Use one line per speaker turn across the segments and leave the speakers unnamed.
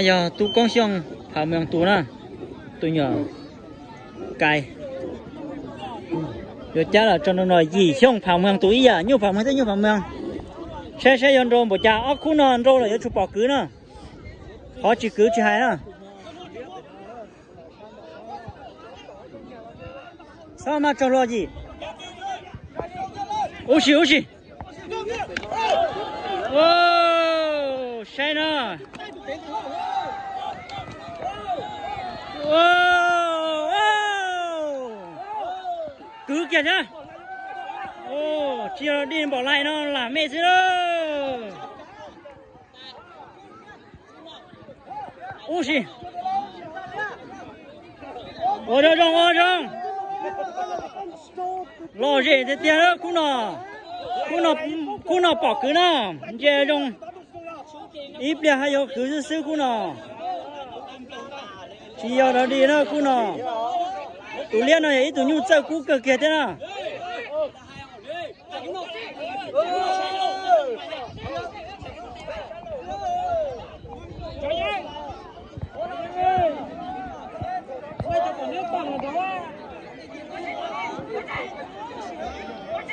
要都讲想跑命多呢，都要改。有家了，真的呢，异乡跑命多呀，牛跑命的牛跑命，晒晒人中不家，阿苦呢中了要出包割呢，好几割去还呢。啥嘛着落去？欧西欧西，哦，晒呢。cứ kìa nhá. Ồ, chiều đi bỏ lại nó là mẹ chứ đâu. Ôi xì. Ôi rong. Lo gì thế tiền đó, cú nó bỏ cứ nó. Giờ rong. Ít bia hay có cứ sư cú nó. Chiều đó đi nó cú nó. Tụi liên này tụi nhu chơi cú cực kìa thế nào.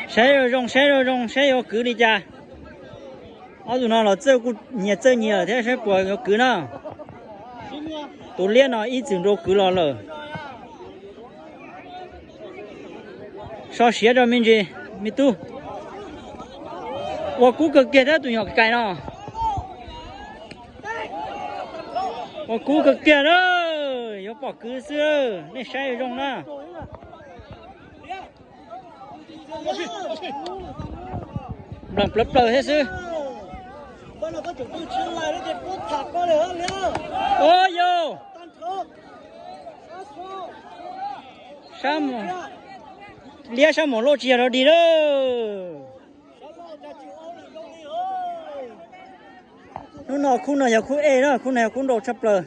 Xe rồi cứ đi cha. Tụi nó là chơi cú nhiều thế sẽ bỏ nó cứ nào. Tụi liên nó ít chừng đâu cứ lo lờ. Sao xé cho mình gì mi tu我估个给他都要改了我估个给了要把割死那晒用了让不还是哦哟什么连上网络接了的了，那哭呢要哭 A 了，哭呢要哭到差不了。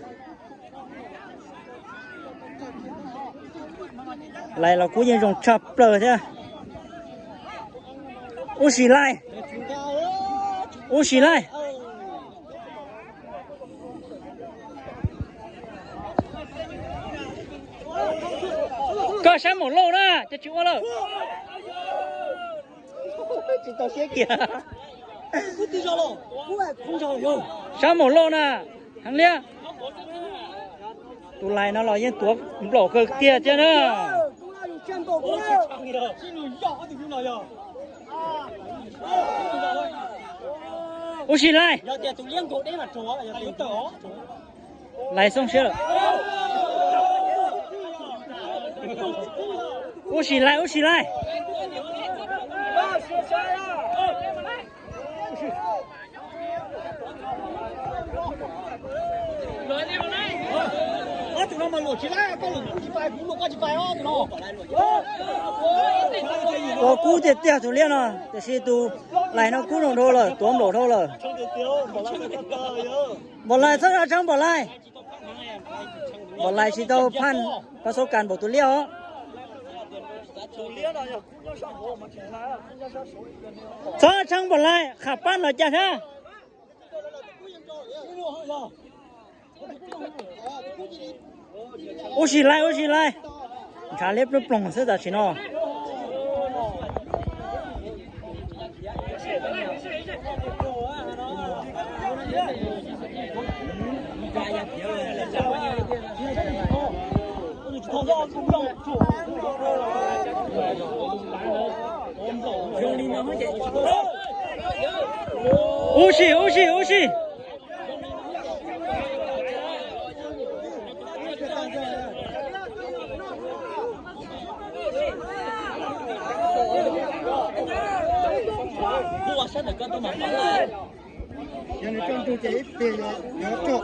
来了，哭人种差不了的。我起来。có sáng một lô đó, cho chú ơi. Chị tao xé kìa. Sáng một lô nè, thằng lia. Tụi này nó là những tuốc lỗ cơ kia chứ nữa. Ủa xì lại. Lại xong chưa? Ô xì lại. Tụi nó mà lột chỉ lại, có lột chỉ phải cũng lột qua chỉ phải ó tụi nó. Có cú tiệt tiệt tụi liên à, để xem tụi lại nó cú đồng thôi rồi, tụi đổ thôi rồi. Bỏ lại thật ra trong bỏ lại chỉ tao phan, có số cản bỏ tụi liên á. Sao chẳng bỏ lại, khả bán là chả thế. Ô xì lại. Chả lếp nó plong sẽ ra chỉ nó. Ô xì.
Yang nak contoh KFP ya cok.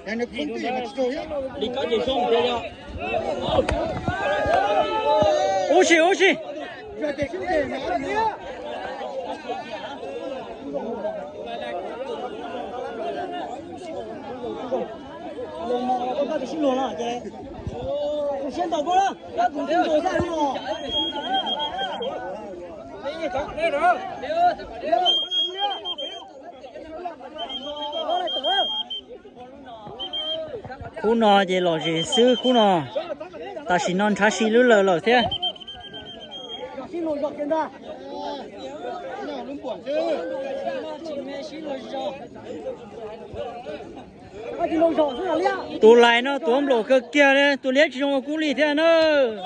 Yang nak contoh yang nak cok ya.
Đi có gì không thế nhá. Ô xì.
Giờ để chúng ta nói nữa.
Lồng mò có cái xin lồng à chị. Xin tàu qua đó. Các cùng xin rồi ra luôn. Đây rồi. Đó lại tử.
khu nọ chỉ lo gì sư khu nọ ta chỉ non cha xí lư lờ thế
新路上现在。
那轮管子。
我进路上是哪里啊？
tụ lại nó tụ ông lộ cơ kia đấy tụ liếc trong cú lì thế nữa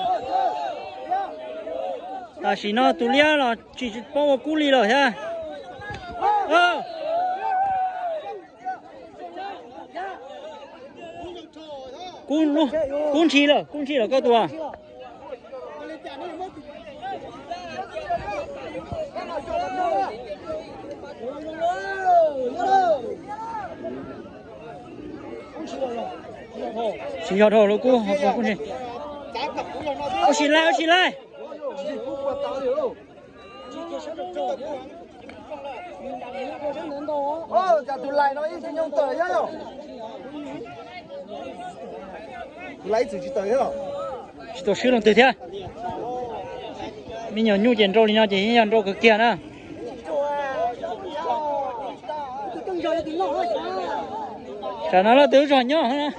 ta chỉ nó tụ liếc là chỉ bao cú lì rồi thế cún chi rồi có tụ à chỉ cho thôi cô học cô này ô xin lại
chả tụi lại nó ít cho nhau tờ nhá lấy chữ tờ nhá
chỉ tôi sử dụng từ thế mình nhớ nhu tiền trâu thì nhau chỉ nhận trâu cái kia nữa chả nó là tứ rồi nhá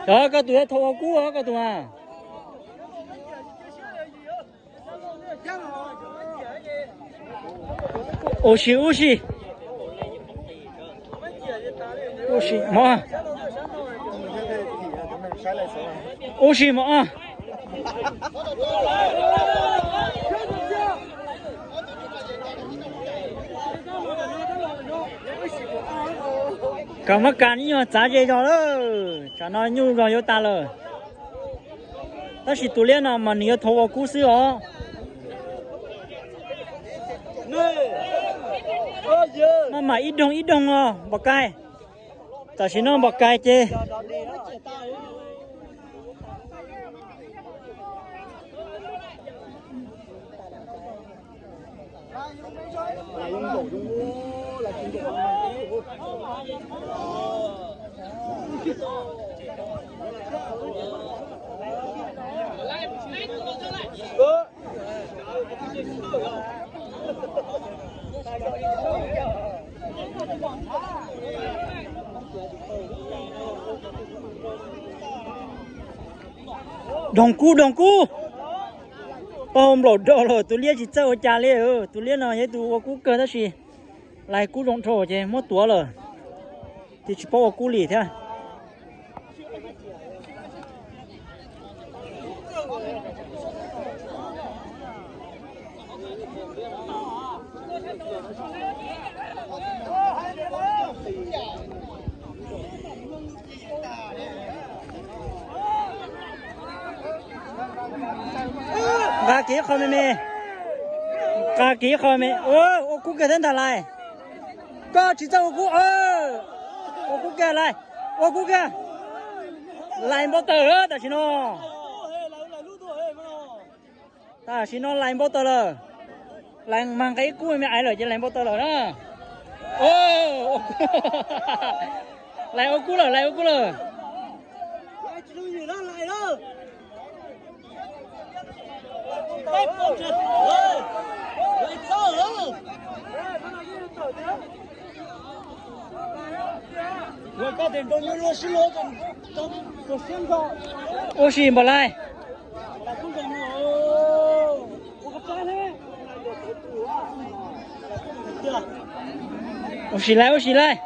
đó có tụi thô cú hả có tụi à ô xì mà ô xì mà cả mắt cán như giá dễ cho đó chả nói nhu rồi yêu ta rồi đó chỉ tụi liên nào mà nhiều thầu vào cú xí hả mà ít đông à bạc cay ta chỉ nó bạc cay chứ đồng cú hôm lột đồ rồi tụi liên chỉ chơi trà lê tụi liên nào vậy tụi cú cơ đó gì lại cú rộng trổ chứ mất tuổi rồi thì chỉ bao cú lì thế gà kỹ không mẹ ô cú kia thân thà lại có chỉ cho cú ô cú kia lại ô cú kia lại bao tờ đó ta chỉ nó lại bao tờ rồi lại mang cái cú mẹ ai rồi chứ lại bao tờ rồi đó ô lại ô cú rồi lại
我搞点东西落实了，都现在。
ô xì mà lại ô xì lại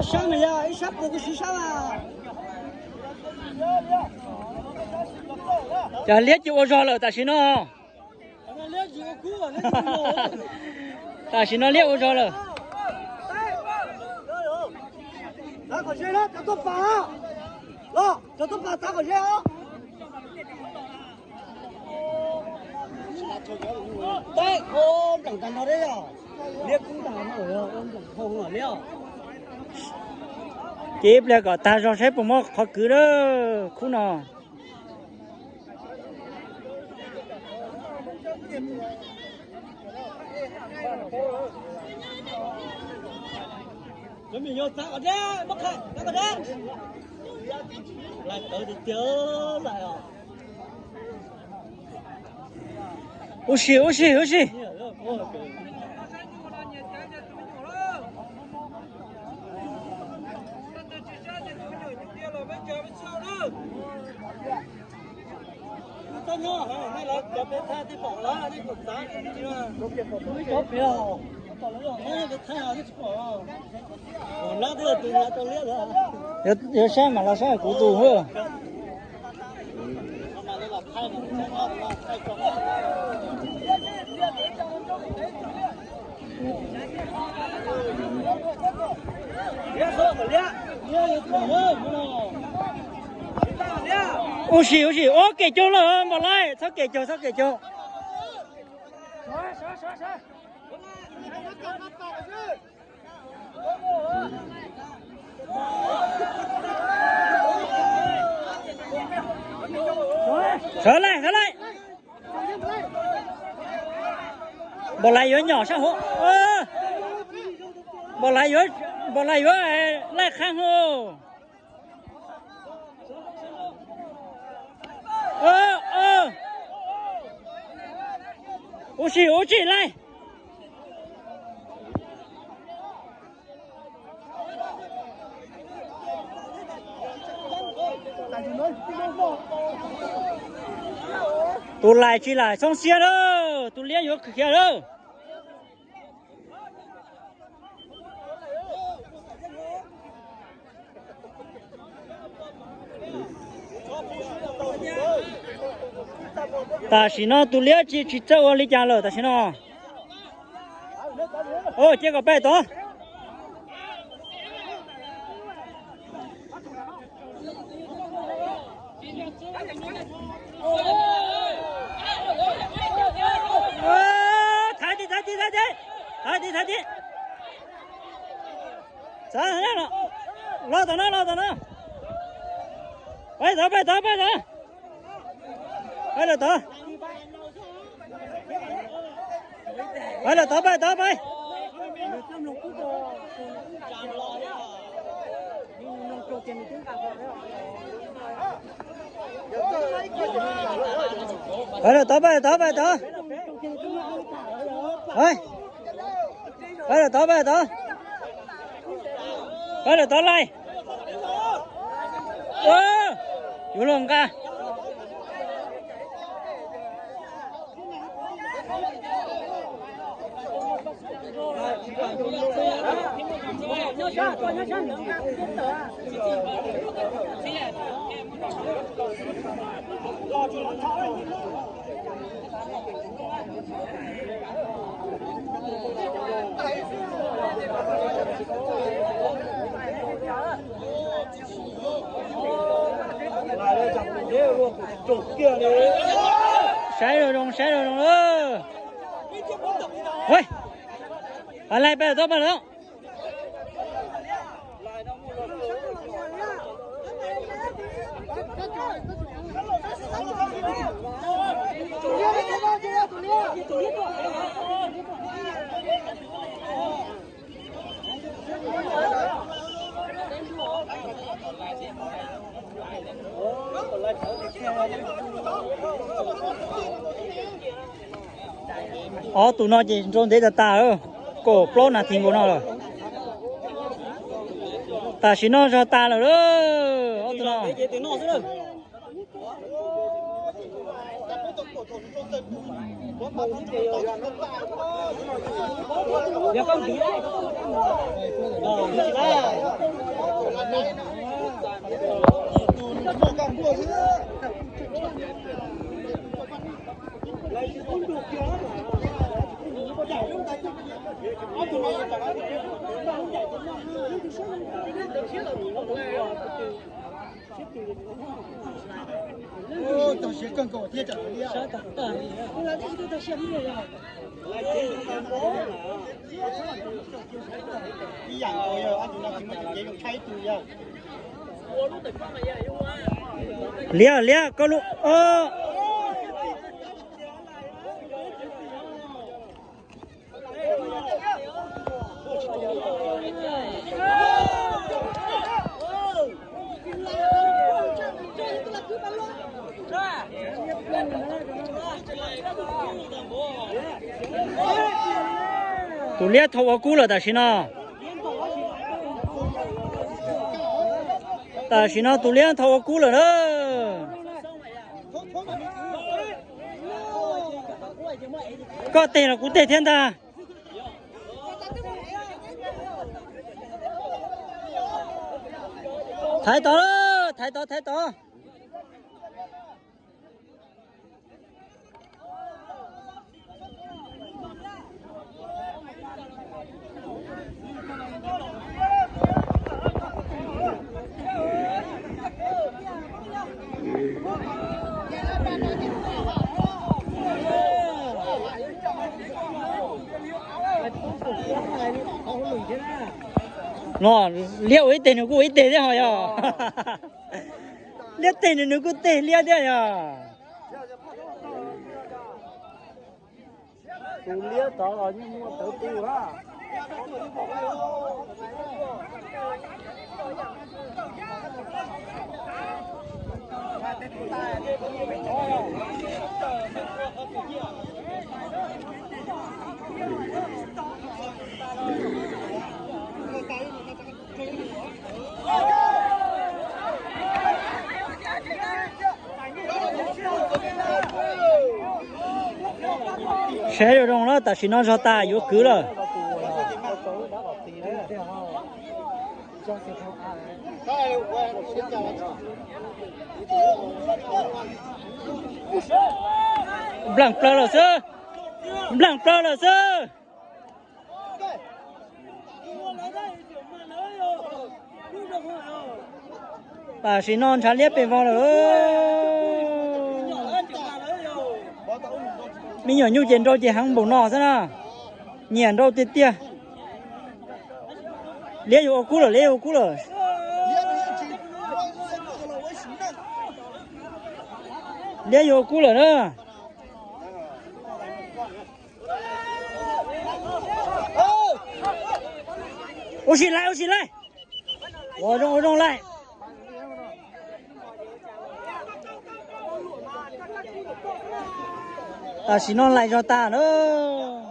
上面呀，一下不个洗上啊！
chả liếc chịu cho rồi ta xin nó ta xin nó liếc cho rồi
打口水了，打多把，咯，打多把打口水啊！对，我整干到这呀，liếc cũng打mà rồi, ông整không ở liếc.
kịp là có ta cho xếp một khó cứ đó khu nào
准备要打个架，不看打个架，来到就丢来啊！
有戏有戏有戏！
真好，那来这边看地方了，你滚蛋，你搞不要，搞了要那个太阳的错，我那个对了，都练了。
有山嘛？老山古都呵。
别说不练，你要有可能不咯？
有戏有戏，我给救了，没来，他给救，他给救。上来上来，没来远鸟上火，没来远来看后。有戏有戏来。都来起来，上线了，都练有可了。但是呢，都练去走我里家了，但是呢，哦，这个摆动。抬地，站上来了，拉到那，摆倒，摆了倒，哎。摆了倒，来，有龙干。晒热中了。喂，来摆倒。tụi nó chỉ trốn thế là ta ơ, cổ pro là tìm của nó rồi, ta chỉ nó cho ta rồi đó, tụi nó.
当时更高铁站了呀。后来这个到下面呀。一样的呀，按照那什么这个态度呀。
练个路 tu lia thầu ở cú là ta xin nó tu lia thầu ở cú là đó có tiền là cú tiền thiên ta thái to nó liệu ấy tiền nó ấy tiền đấy hỏi à liệu tiền nó cũng tiền liệu đấy à
tu lia đó là như mua tự tu á
xe rồi đông đó ta xin nó cho ta vô cứ rồi blanc plơ rồi sơ ta xin non chả liếc bên vào rồi mình nhỏ nhu tiền đâu chỉ hàng bổ nọ thế nào nhện đâu tiệt tia liếc vô cú rồi liếc vô cú rồi đó ô xin lại ô đông lại ta xin nó lại cho ta nữa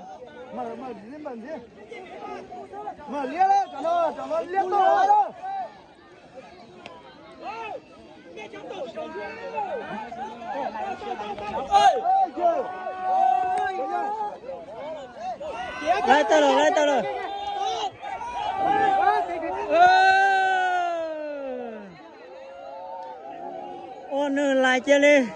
mà lia đó cho nó lia to đó
lại tao rồi ô nương lại chơi đi